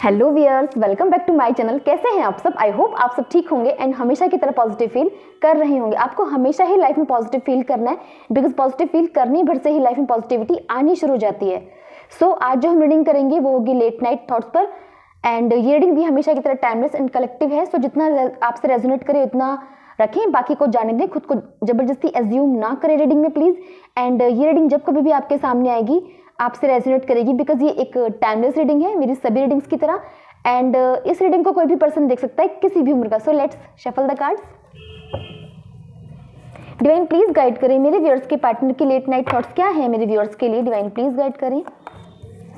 Hello viewers, welcome back to my channel. कैसे हैं आप सब? आई होप आप सब ठीक होंगे एंड हमेशा की तरह पॉजिटिव फील कर रहे होंगे। आपको हमेशा ही लाइफ में पॉजिटिव फील करना है, बिकॉज पॉजिटिव फील करने भर से ही लाइफ में पॉजिटिविटी आनी शुरू हो जाती है। सो आज जो हम रीडिंग करेंगे वो होगी लेट नाइट थॉट्स पर, एंड ये रीडिंग भी हमेशा की तरह टाइमलेस एंड कलेक्टिव है। सो जितना आपसे रेजोनेट करे उतना रखें, बाकी को जाने दें, खुद को जबरदस्ती एज्यूम ना करें रीडिंग में प्लीज। एंड ये रीडिंग जब कभी भी आपके सामने आएगी आपसे रेजोनेट करेगी, बिकॉज ये एक टाइमलेस रीडिंग है मेरी सभी रीडिंग्स की तरह। एंड इस रीडिंग को कोई भी पर्सन देख सकता है, किसी भी उम्र का। So let's shuffle the cards. Divine please guide करें मेरे व्यूअर्स के पार्टनर की लेट नाइट थॉट्स क्या है मेरे व्यूअर्स के लिए। डिवाइन प्लीज गाइड करें।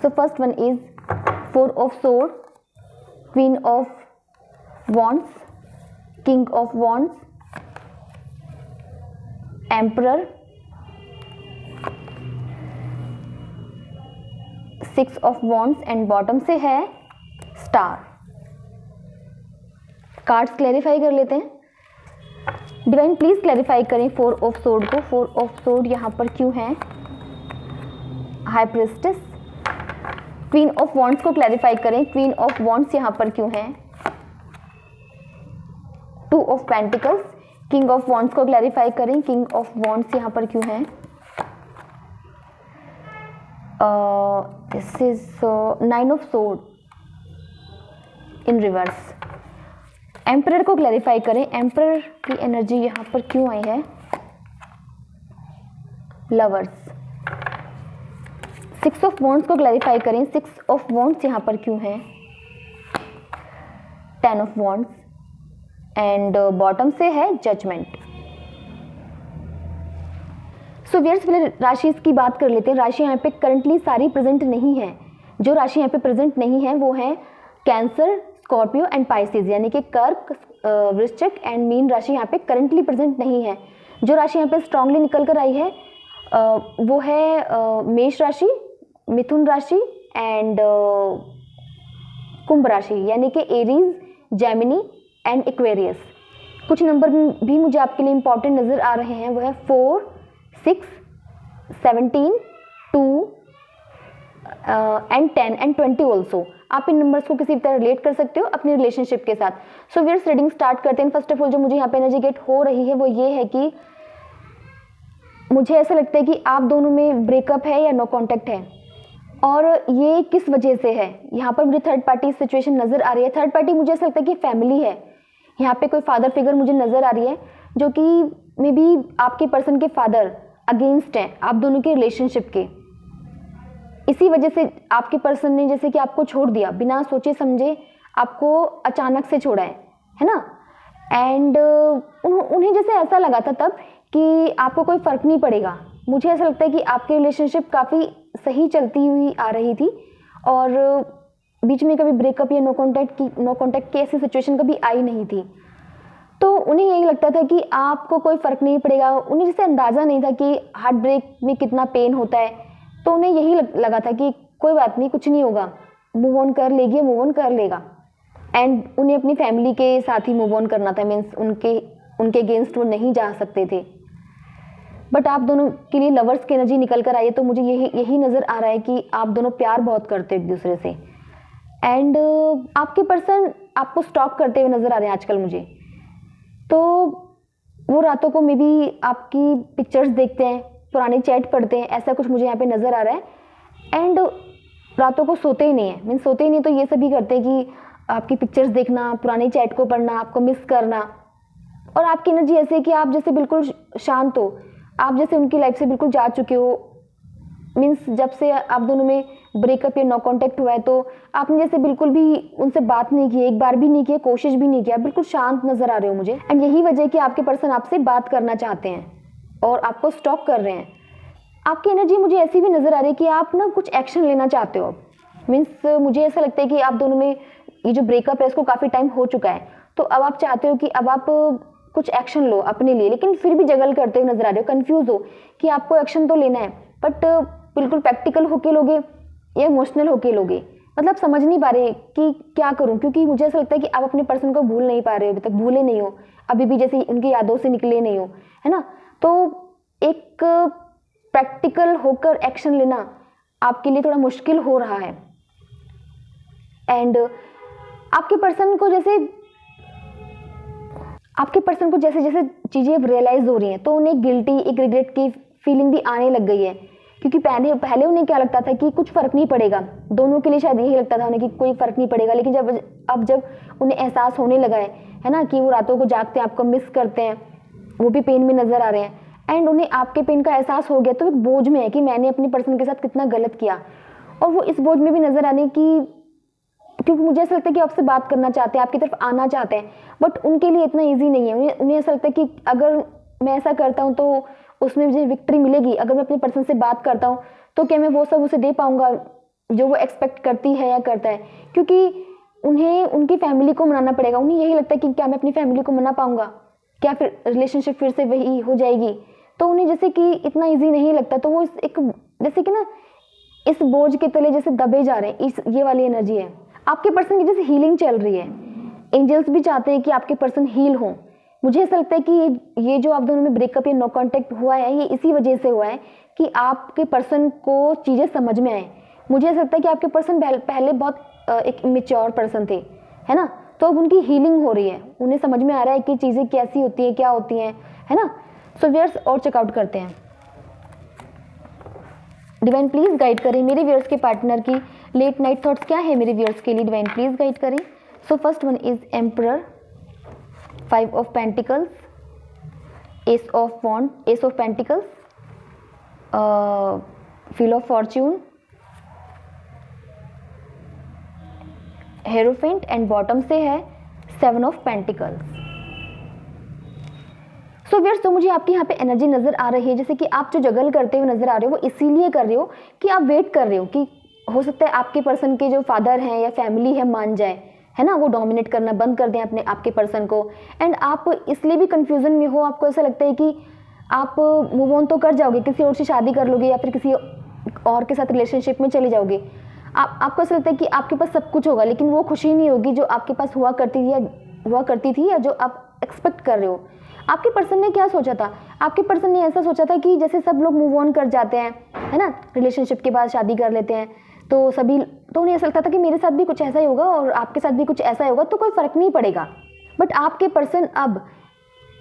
So first one is 4 of sword, queen of wands, king of wands, emperor, 6 of wands and bottom से है स्टार। कार्ड्स क्लैरिफाई कर लेते हैं। डिवाइन प्लीज क्लैरिफाई करें 4 ऑफ सोर्ड को। 4 ऑफ सोर्ड यहाँ पर क्यों है? High priestess. Queen of wands को क्लैरिफाई करें, क्वीन ऑफ वॉन्ड्स यहाँ पर क्यों है? 2 of pentacles. King of wands को क्लैरिफाई करें, किंग ऑफ वॉन्ड्स यहाँ पर क्यों है? This is 9 of sword in reverse. Emperor को क्लैरिफाई करें, एम्परर की एनर्जी यहाँ पर क्यों आई है? लवर्स। 6 ऑफ वॉन्ड्स को क्लैरिफाई करें, 6 ऑफ वॉन्ड्स यहाँ पर क्यों है? 10 ऑफ वॉन्ड्स एंड बॉटम से है जजमेंट। सो व्यूअर्स पहले राशि की बात कर लेते हैं। राशि यहाँ पे करंटली सारी प्रेजेंट नहीं है। जो राशि यहाँ पे प्रेजेंट नहीं है वो है कैंसर, स्कॉर्पियो एंड पाइसेस, यानी कि कर्क, वृश्चिक एंड मीन राशि यहाँ पे करंटली प्रेजेंट नहीं है। जो राशि यहाँ पे स्ट्रांगली निकल कर आई है वो है मेष राशि, मिथुन राशि एंड कुंभ राशि, यानी कि एरीज, जेमिनी एंड एक्वेरियस। कुछ नंबर भी मुझे आपके लिए इंपॉर्टेंट नजर आ रहे हैं, वो है 4, 6, 17, 2 एंड 10 एंड 20 ऑल्सो। आप इन नंबर्स को किसी तरह रिलेट कर सकते हो अपनी रिलेशनशिप के साथ। सो व्यूअर्स रीडिंग स्टार्ट करते हैं। फर्स्ट ऑफ ऑल जो मुझे यहाँ पे एनर्जी गेट हो रही है वो ये है कि मुझे ऐसा लगता है कि आप दोनों में ब्रेकअप है या नो कॉन्टेक्ट है, और ये किस वजह से है। यहाँ पर मुझे थर्ड पार्टी सिचुएशन नजर आ रही है। थर्ड पार्टी मुझे ऐसा लगता है कि फैमिली है। यहाँ पे कोई फादर फिगर मुझे नजर आ रही है जो कि मे बी आपके पर्सन के फादर अगेंस्ट है आप दोनों के रिलेशनशिप के। इसी वजह से आपके पर्सन ने जैसे कि आपको छोड़ दिया, बिना सोचे समझे आपको अचानक से छोड़ा है ना। एंड उन्हें जैसे ऐसा लगा था तब कि आपको कोई फर्क नहीं पड़ेगा। मुझे ऐसा लगता है कि आपकी रिलेशनशिप काफ़ी सही चलती हुई आ रही थी और बीच में कभी ब्रेकअप या नो कॉन्टैक्ट की ऐसी सिचुएशन कभी आई नहीं थी। तो उन्हें यही लगता था कि आपको कोई फ़र्क नहीं पड़ेगा। उन्हें जैसे अंदाज़ा नहीं था कि हार्ट ब्रेक में कितना पेन होता है, तो उन्हें यही लगा था कि कोई बात नहीं, कुछ नहीं होगा, मूव ऑन कर लेगी, मूव ऑन कर लेगा। एंड उन्हें अपनी फैमिली के साथ ही मूव ऑन करना था, मीन्स उनके अगेंस्ट वो नहीं जा सकते थे। बट आप दोनों के लिए लवर्स की एनर्जी निकल कर आई है, तो मुझे यही नज़र आ रहा है कि आप दोनों प्यार बहुत करते हो एक दूसरे से। एंड आपके पर्सन आपको स्टॉक करते हुए नज़र आ रहे हैं आजकल मुझे। तो वो रातों को मे बी आपकी पिक्चर्स देखते हैं, पुराने चैट पढ़ते हैं, ऐसा कुछ मुझे यहाँ पे नज़र आ रहा है। एंड रातों को सोते ही नहीं है, मीन्स सोते ही नहीं तो ये सभी करते हैं कि आपकी पिक्चर्स देखना, पुराने चैट को पढ़ना, आपको मिस करना। और आपकी एनर्जी ऐसी है कि आप जैसे बिल्कुल शांत हो, आप जैसे उनकी लाइफ से बिल्कुल जा चुके हो। मीन्स जब से आप दोनों में ब्रेकअप या नो कॉन्टैक्ट हुआ है तो आपने जैसे बिल्कुल भी उनसे बात नहीं की, एक बार भी नहीं किया, कोशिश भी नहीं किया, बिल्कुल शांत नजर आ रहे हो मुझे। एंड यही वजह है कि आपके पर्सन आपसे बात करना चाहते हैं और आपको स्टॉक कर रहे हैं। आपकी एनर्जी मुझे ऐसी भी नजर आ रही है कि आप ना कुछ एक्शन लेना चाहते हो। मीन्स मुझे ऐसा लगता है कि आप दोनों में ये जो ब्रेकअप है इसको काफ़ी टाइम हो चुका है, तो अब आप चाहते हो कि अब आप कुछ एक्शन लो अपने लिए, लेकिन फिर भी जगल करते हुए नजर आ रहे हो, कंफ्यूज हो कि आपको एक्शन तो लेना है, बट बिल्कुल प्रैक्टिकल होके लोगे या इमोशनल होके लोगे। मतलब समझ नहीं पा रहे कि क्या करूं, क्योंकि मुझे ऐसा लगता है कि आप अपने पर्सन को भूल नहीं पा रहे हो, अभी तक भूले नहीं हो, अभी भी जैसे उनकी यादों से निकले नहीं हो, है ना। तो एक प्रैक्टिकल होकर एक्शन लेना आपके लिए थोड़ा मुश्किल हो रहा है। एंड आपके पर्सन को जैसे जैसे चीज़ें रियलाइज़ हो रही हैं तो उन्हें गिल्टी, एक रिग्रेट की फीलिंग भी आने लग गई है, क्योंकि पहले उन्हें क्या लगता था कि कुछ फ़र्क नहीं पड़ेगा, दोनों के लिए शायद यही लगता था उन्हें कि कोई फ़र्क नहीं पड़ेगा, लेकिन जब उन्हें एहसास होने लगा है ना, कि वो रातों को जागते हैं, आपको मिस करते हैं, वो भी पेन में नज़र आ रहे हैं, एंड उन्हें आपके पेन का एहसास हो गया, तो एक बोझ में है कि मैंने अपने पर्सन के साथ कितना गलत किया, और वो इस बोझ में भी नज़र आने की, क्योंकि मुझे ऐसा लगता है कि आपसे बात करना चाहते हैं, आपकी तरफ आना चाहते हैं, बट उनके लिए इतना ईजी नहीं है। उन्हें ऐसा लगता है कि अगर मैं ऐसा करता हूँ तो उसमें मुझे विक्ट्री मिलेगी, अगर मैं अपने पर्सन से बात करता हूँ तो क्या मैं वो सब उसे दे पाऊँगा जो वो एक्सपेक्ट करती है या करता है, क्योंकि उन्हें उनकी फैमिली को मनाना पड़ेगा। उन्हें यही लगता है कि क्या मैं अपनी फैमिली को मना पाऊँगा, क्या फिर रिलेशनशिप फिर से वही हो जाएगी, तो उन्हें जैसे कि इतना ईजी नहीं लगता, तो वो एक जैसे कि ना इस बोझ के तले जैसे दबे जा रहे हैं, ये वाली एनर्जी है। आपके पर्सन की जैसे हीलिंग चल रही है, एंजल्स भी चाहते हैं कि आपके पर्सन हील हो। मुझे ऐसा लगता है कि ये जो आप दोनों में ब्रेकअप या नो कांटेक्ट हुआ है, ये इसी वजह से हुआ है कि आपके पर्सन को चीज़ें समझ में आए। मुझे ऐसा लगता है कि आपके पर्सन पहले बहुत एक इमेच्योर पर्सन थे, है ना, तो अब उनकी हीलिंग हो रही है, उन्हें समझ में आ रहा है कि चीज़ें कैसी होती हैं, क्या होती हैं, है ना। सो व्यूअर्स और चेकआउट करते हैं। डिवाइन प्लीज गाइड करें मेरे व्यूअर्स के पार्टनर की लेट नाइट थॉट्स क्या है मेरे व्यूअर्स के लिए, डिवाइन प्लीज गाइड करें। So first one is emperor, 5 of pentacles, ace of wand, ace of pentacles, wheel of fortune, hierophant, and bottom से है 7 ऑफ पेंटिकल्स। सो व्यूअर्स, तो मुझे आपकी यहाँ पे एनर्जी नजर आ रही है जैसे कि आप जो जगल करते हुए नजर आ रहे हो वो इसीलिए कर रहे हो कि आप वेट कर रहे हो कि हो सकता है आपके पर्सन के जो फादर हैं या फैमिली है मान जाए, है ना, वो डोमिनेट करना बंद कर दें अपने आपके पर्सन को, एंड आप इसलिए भी कंफ्यूजन में हो। आपको ऐसा लगता है कि आप मूव ऑन तो कर जाओगे, किसी और से शादी कर लोगे या फिर किसी और के साथ रिलेशनशिप में चले जाओगे। आपको ऐसा लगता है कि आपके पास सब कुछ होगा, लेकिन वो खुशी नहीं होगी जो आपके पास हुआ करती थी या जो आप एक्सपेक्ट कर रहे हो। आपके पर्सन ने क्या सोचा था? आपके पर्सन ने ऐसा सोचा था कि जैसे सब लोग मूव ऑन कर जाते हैं, है ना, रिलेशनशिप के बाद शादी कर लेते हैं, तो उन्हें ऐसा लगता था कि मेरे साथ भी कुछ ऐसा ही होगा और आपके साथ भी कुछ ऐसा ही होगा, तो कोई फर्क नहीं पड़ेगा। बट आपके पर्सन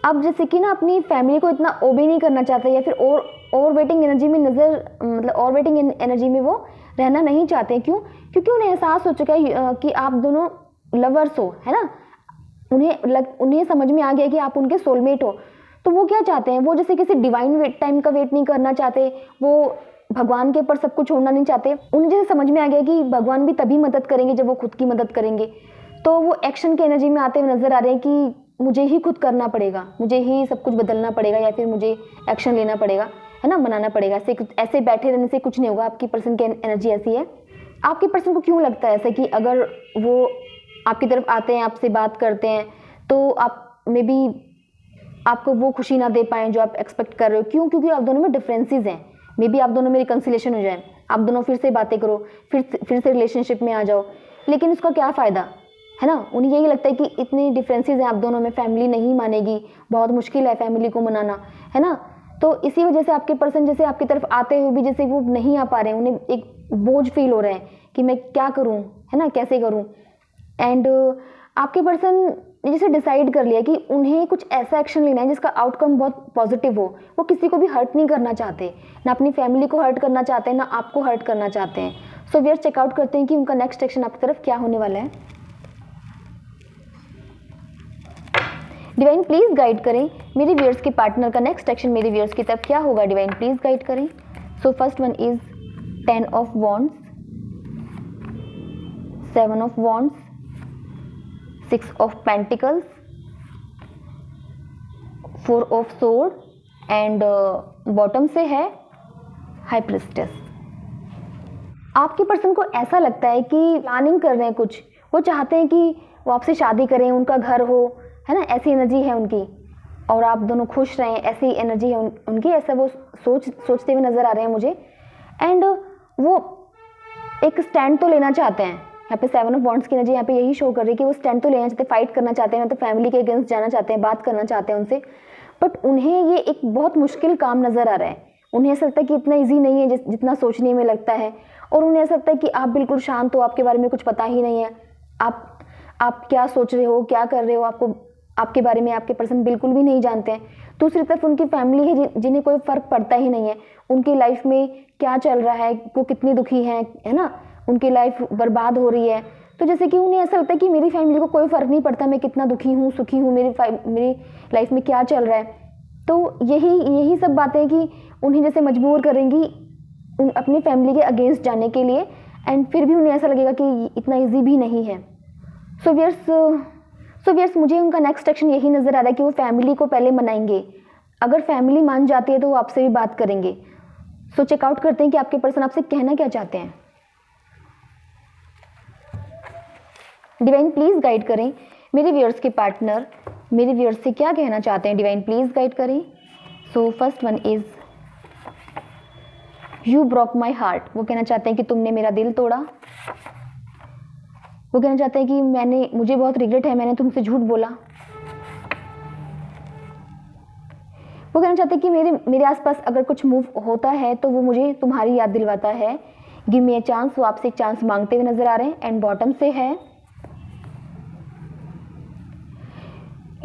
अब जैसे कि ना अपनी फैमिली को इतना ओबे नहीं करना चाहते या फिर ओवर वेटिंग एनर्जी में ओवर वेटिंग एनर्जी में वो रहना नहीं चाहते। क्यों? क्योंकि उन्हें एहसास हो चुका है कि आप दोनों लवर्स हो, है ना, उन्हें समझ में आ गया कि आप उनके सोलमेट हो। तो वो क्या चाहते हैं, वो जैसे किसी डिवाइन टाइम का वेट नहीं करना चाहते, वो भगवान के ऊपर सब कुछ छोड़ना नहीं चाहते। उन्हें जैसे समझ में आ गया कि भगवान भी तभी मदद करेंगे जब वो खुद की मदद करेंगे, तो वो एक्शन की एनर्जी में आते हुए नजर आ रहे हैं कि मुझे ही खुद करना पड़ेगा, मुझे ही सब कुछ बदलना पड़ेगा या फिर मुझे एक्शन लेना पड़ेगा, है ना, मनाना पड़ेगा। ऐसे बैठे रहने से कुछ नहीं होगा। आपकी पर्सन की एनर्जी ऐसी है। आपके पर्सन को क्यों लगता है ऐसा कि अगर वो आपकी तरफ आते हैं, आपसे बात करते हैं, तो आप मे बी आपको वो खुशी ना दे पाएँ जो आप एक्सपेक्ट कर रहे हो। क्यों? क्योंकि आप दोनों में डिफरेंसेस हैं। मे बी आप दोनों में रिकन्सिलेशन हो जाए, आप दोनों फिर से बातें करो, फिर से रिलेशनशिप में आ जाओ, लेकिन उसका क्या फ़ायदा, है ना। उन्हें यही लगता है कि इतने डिफरेंसेस हैं आप दोनों में, फैमिली नहीं मानेगी, बहुत मुश्किल है फैमिली को मनाना, है ना। तो इसी वजह से आपके पर्सन जैसे आपकी तरफ आते हुए भी जैसे वो नहीं आ पा रहे हैं, उन्हें एक बोझ फील हो रहा है कि मैं क्या करूँ, है ना, कैसे करूँ। एंड आपके पर्सन ने जैसे डिसाइड कर लिया कि उन्हें कुछ ऐसा एक्शन लेना है जिसका आउटकम बहुत पॉजिटिव हो। वो किसी को भी हर्ट नहीं करना चाहते, ना अपनी फैमिली को हर्ट करना चाहते हैं, ना आपको हर्ट करना चाहते हैं। सो वी आर चेकआउट करते हैं कि उनका नेक्स्ट एक्शन आपकी तरफ क्या होने वाला है। डिवाइन प्लीज गाइड करें मेरे व्यूअर्स के पार्टनर का नेक्स्ट एक्शन मेरे व्यूअर्स की तरफ क्या होगा। डिवाइन प्लीज गाइड करें। So first one is 10 of wands, 7 of wands, 6 of pentacles, 4 of sword, and bottom से है हाई प्रिस्टेस। आपके पर्सन को ऐसा लगता है कि प्लानिंग कर रहे हैं कुछ, वो चाहते हैं कि वो आपसे शादी करें, उनका घर हो, है ना, ऐसी एनर्जी है उनकी, और आप दोनों खुश रहें, ऐसी एनर्जी है उनकी। ऐसा वो सोचते हुए नजर आ रहे हैं मुझे। एंड वो एक स्टैंड तो लेना चाहते हैं। यहाँ पे 7 ऑफ वॉन्ड्स की एनर्जी यहाँ पे यही शो कर रही है कि वो स्टैंड तो लेना चाहते हैं, फाइट करना चाहते हैं, तो फैमिली के अगेंस्ट जाना चाहते हैं, बात करना चाहते हैं उनसे, बट उन्हें ये एक बहुत मुश्किल काम नज़र आ रहा है। उन्हें ऐसा लगता है कि इतना ईजी नहीं है जितना सोचने में लगता है, और उन्हें ऐसा लगता है कि आप बिल्कुल शांत हो, आपके बारे में कुछ पता ही नहीं है, आप क्या सोच रहे हो, क्या कर रहे हो, आपके बारे में आपके पर्सन बिल्कुल भी नहीं जानते हैं। दूसरी तरफ उनकी फैमिली है जिन्हें कोई फ़र्क पड़ता ही नहीं है उनकी लाइफ में क्या चल रहा है, वो कितनी दुखी हैं, है ना, उनकी लाइफ बर्बाद हो रही है। तो जैसे कि उन्हें ऐसा लगता है कि मेरी फैमिली को कोई फ़र्क नहीं पड़ता मैं कितना दुखी हूँ, सुखी हूँ, मेरी लाइफ में क्या चल रहा है। तो यही सब बातें कि उन्हें जैसे मजबूर करेंगी अपनी फैमिली के अगेंस्ट जाने के लिए, एंड फिर भी उन्हें ऐसा लगेगा कि इतना ईजी भी नहीं है। सो व्यूअर्स मुझे उनका नेक्स्ट एक्शन यही नज़र आ रहा है कि वो फैमिली को पहले मनाएंगे। अगर फैमिली मान जाती है तो वो आपसे भी बात करेंगे। सो चेकआउट करते हैं कि आपके पर्सन आपसे कहना क्या चाहते हैं। डिवाइन प्लीज़ गाइड करें मेरे व्यूअर्स के पार्टनर मेरे व्यूअर्स से क्या कहना चाहते हैं। डिवाइन प्लीज़ गाइड करें। So first one is you broke my heart. वो कहना चाहते हैं कि तुमने मेरा दिल तोड़ा। वो कहना चाहते हैं कि मुझे बहुत रिग्रेट है, मैंने तुमसे झूठ बोला। वो कहना चाहते हैं कि मेरे आसपास अगर कुछ मूव होता है तो वो मुझे तुम्हारी याद दिलवाता है। Give me a chance. वो आपसे एक चांस मांगते हुए नजर आ रहे हैं। एंड बॉटम से है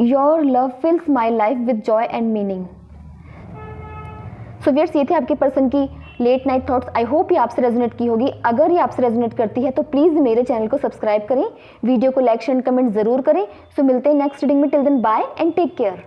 your love fills my life with joy and meaning. So viewers ये थे आपके पर्सन की late night thoughts. I hope ये आपसे रेजोनेट की होगी। अगर ये आपसे रेजोनेट करती है तो प्लीज़ मेरे चैनल को सब्सक्राइब करें, वीडियो को लाइक शेयर कमेंट जरूर करें। सो मिलते हैं नेक्स्ट रीडिंग में। Till then bye and take care.